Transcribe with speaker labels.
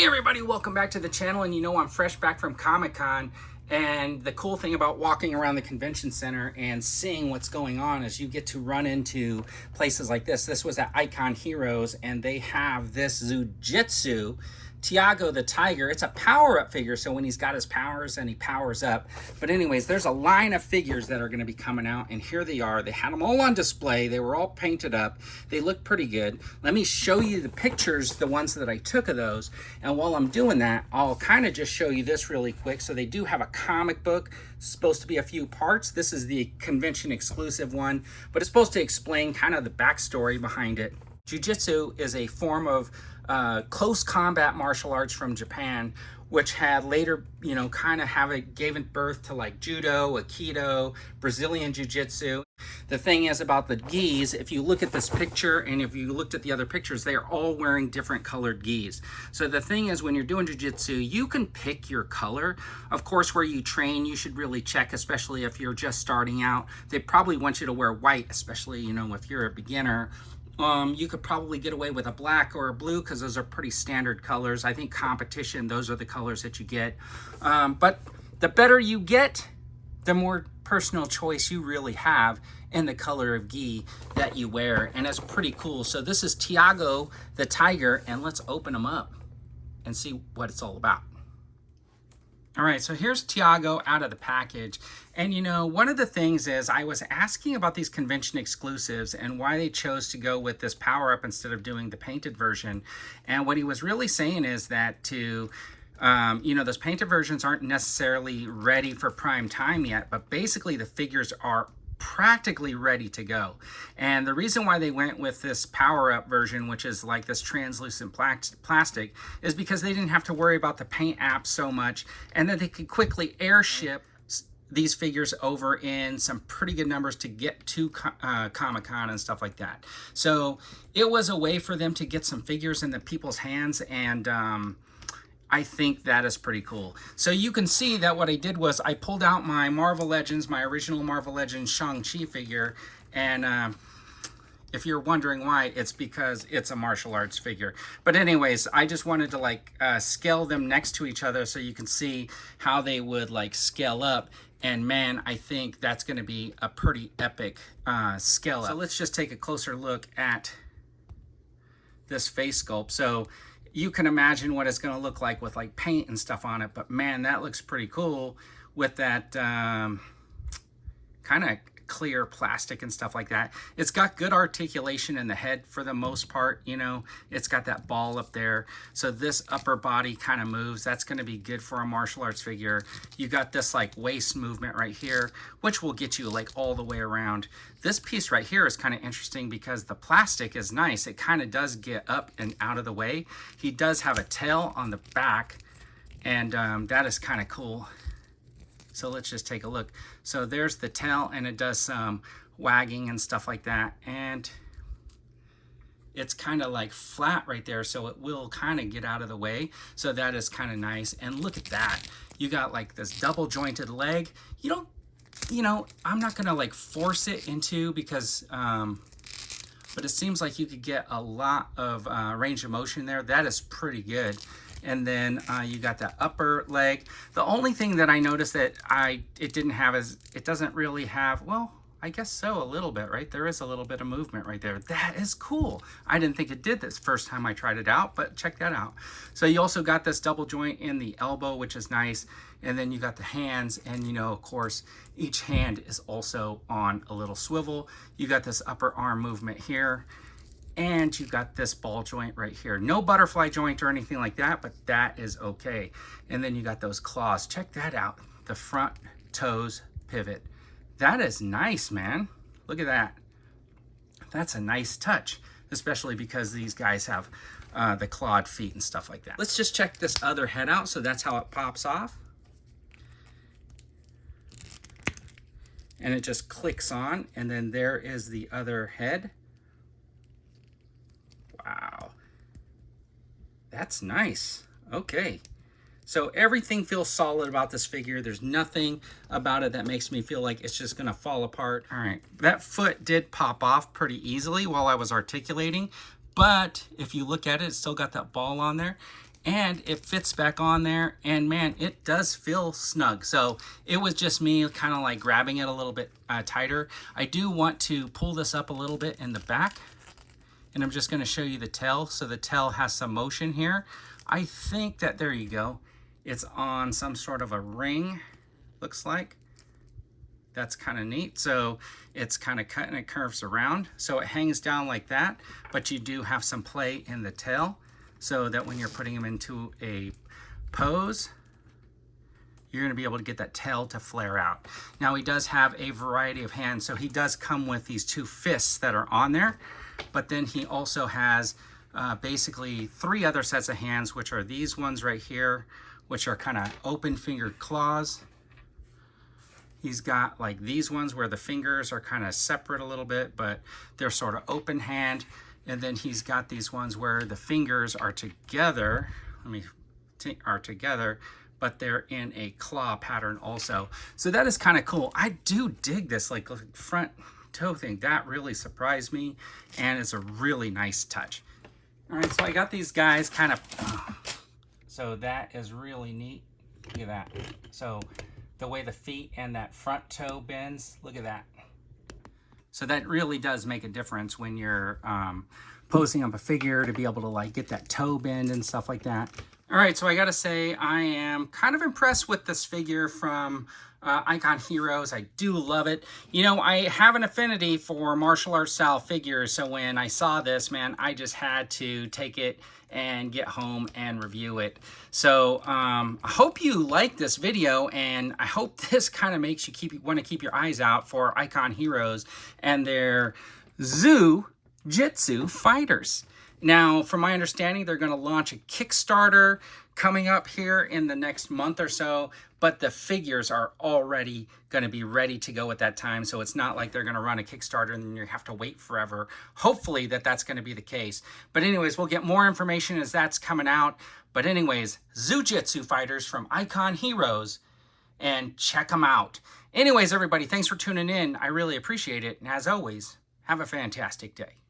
Speaker 1: Hey everybody, welcome back to the channel. And you know, I'm fresh back from Comic-Con, and the cool thing about walking around the convention center and seeing what's going on is you get to run into places like this. This was at Icon Heroes, and they have this Jitsu Tiago the Tiger. It's a power-up figure, so when he's got his powers and he powers up. But anyways, there's a line of figures that are going to be coming out, and here they are. They had them all on display. They were all painted up. They look pretty good. Let me show you the pictures, the ones that I took of those. And while I'm doing that, I'll kind of just show you this really quick. So they do have a comic book. It's supposed to be a few parts. This is the convention exclusive one, but it's supposed to explain kind of the backstory behind it. Jiu-Jitsu is a form of close combat martial arts from Japan, which had later, you know, kind of gave birth to like judo, aikido, Brazilian jiu-jitsu. The thing is about the gis, if you look at this picture and if you looked at the other pictures, they are all wearing different colored gis. So the thing is, when you're doing jiu-jitsu, you can pick your color. Of course, where you train, you should really check, especially if you're just starting out. They probably want you to wear white, especially, you know, if you're a beginner. You could probably get away with a black or a blue because those are pretty standard colors. I think competition, those are the colors that you get. But the better you get, the more personal choice you really have in the color of gi that you wear. And it's pretty cool. So this is Tiago the Tiger, and let's open him up and see what it's all about. All right, so here's Tiago out of the package. And you know, one of the things is I was asking about these convention exclusives and why they chose to go with this power-up instead of doing the painted version. And what he was really saying is that you know, those painted versions aren't necessarily ready for prime time yet, but basically the figures are practically ready to go. And the reason why they went with this power-up version, which is like this translucent plastic, is because they didn't have to worry about the paint apps so much, and that they could quickly airship these figures over in some pretty good numbers to get to Comic-Con and stuff like that. So it was a way for them to get some figures in the people's hands, and I think that is pretty cool. So you can see that what I did was I pulled out my Marvel Legends, my original Marvel Legends Shang-Chi figure, and if you're wondering why, it's because it's a martial arts figure. But anyways, I just wanted to like scale them next to each other so you can see how they would like scale up. And man, I think that's gonna be a pretty epic scale up. So let's just take a closer look at this face sculpt. So you can imagine what it's going to look like with like paint and stuff on it, but man, that looks pretty cool with that kind of clear plastic and stuff like that. It's got good articulation in the head for the most part. You know, it's got that ball up there, so this upper body kind of moves. That's going to be good for a martial arts figure. You got this like waist movement right here, which will get you like all the way around. This piece right here is kind of interesting because the plastic is nice. It kind of does get up and out of the way. He does have a tail on the back, and that is kind of cool. So let's just take a look. So there's the tail, and it does some wagging and stuff like that. And it's kind of like flat right there, so it will kind of get out of the way. So that is kind of nice. And look at that. You got like this double jointed leg. You know, I'm not gonna like force it into because, but it seems like you could get a lot of range of motion there. That is pretty good. And then you got that upper leg. The only thing that I noticed that it didn't have is it doesn't really have, well, I guess so, a little bit, right? There is a little bit of movement right there. That is cool. I didn't think it did this first time I tried it out, but check that out. So you also got this double joint in the elbow, which is nice. And then you got the hands, and you know, of course, each hand is also on a little swivel. You got this upper arm movement here. And you got this ball joint right here. No butterfly joint or anything like that, but that is okay. And then you got those claws. Check that out. The front toes pivot. That is nice, man. Look at that. That's a nice touch, especially because these guys have the clawed feet and stuff like that. Let's just check this other head out. So that's how it pops off. And it just clicks on, and then there is the other head. Wow, that's nice. Okay, so everything feels solid about this figure. There's nothing about it that makes me feel like it's just gonna fall apart. All right, that foot did pop off pretty easily while I was articulating, but if you look at it, it's still got that ball on there. and it fits back on there, and man, it does feel snug. So it was just me kind of like grabbing it a little bit tighter. I do want to pull this up a little bit in the back, and I'm just going to show you the tail. So the tail has some motion here. I think that, there you go, it's on some sort of a ring, looks like. That's kind of neat. So it's kind of cut and it curves around. So it hangs down like that, but you do have some play in the tail so that when you're putting them into a pose, you're gonna be able to get that tail to flare out. Now he does have a variety of hands. So he does come with these 2 fists that are on there, but then he also has basically 3 other sets of hands, which are these ones right here, which are kind of open fingered claws. He's got like these ones where the fingers are kind of separate a little bit, but they're sort of open hand. And then he's got these ones where the fingers are together. Are together, but they're in a claw pattern also. So that is kind of cool. I do dig this like front toe thing. That really surprised me, and it's a really nice touch. All right, so I got these guys kind of, so that is really neat. Look at that. So the way the feet and that front toe bends, look at that. So that really does make a difference when you're posing up a figure, to be able to like get that toe bend and stuff like that. All right, so I gotta say, I am kind of impressed with this figure from Icon Heroes. I do love it. You know, I have an affinity for martial arts style figures, so when I saw this, man, I just had to take it and get home and review it. So I hope you like this video, and I hope this kind of makes you want to keep your eyes out for Icon Heroes and their Jitsu Fighters. Now, from my understanding, they're going to launch a Kickstarter coming up here in the next month or so, but the figures are already going to be ready to go at that time. So it's not like they're going to run a Kickstarter and then you have to wait forever. Hopefully that's going to be the case. But anyways, we'll get more information as that's coming out. But anyways, Jitsu Fighters from Icon Heroes, and check them out. Anyways, everybody, thanks for tuning in. I really appreciate it. And as always, have a fantastic day.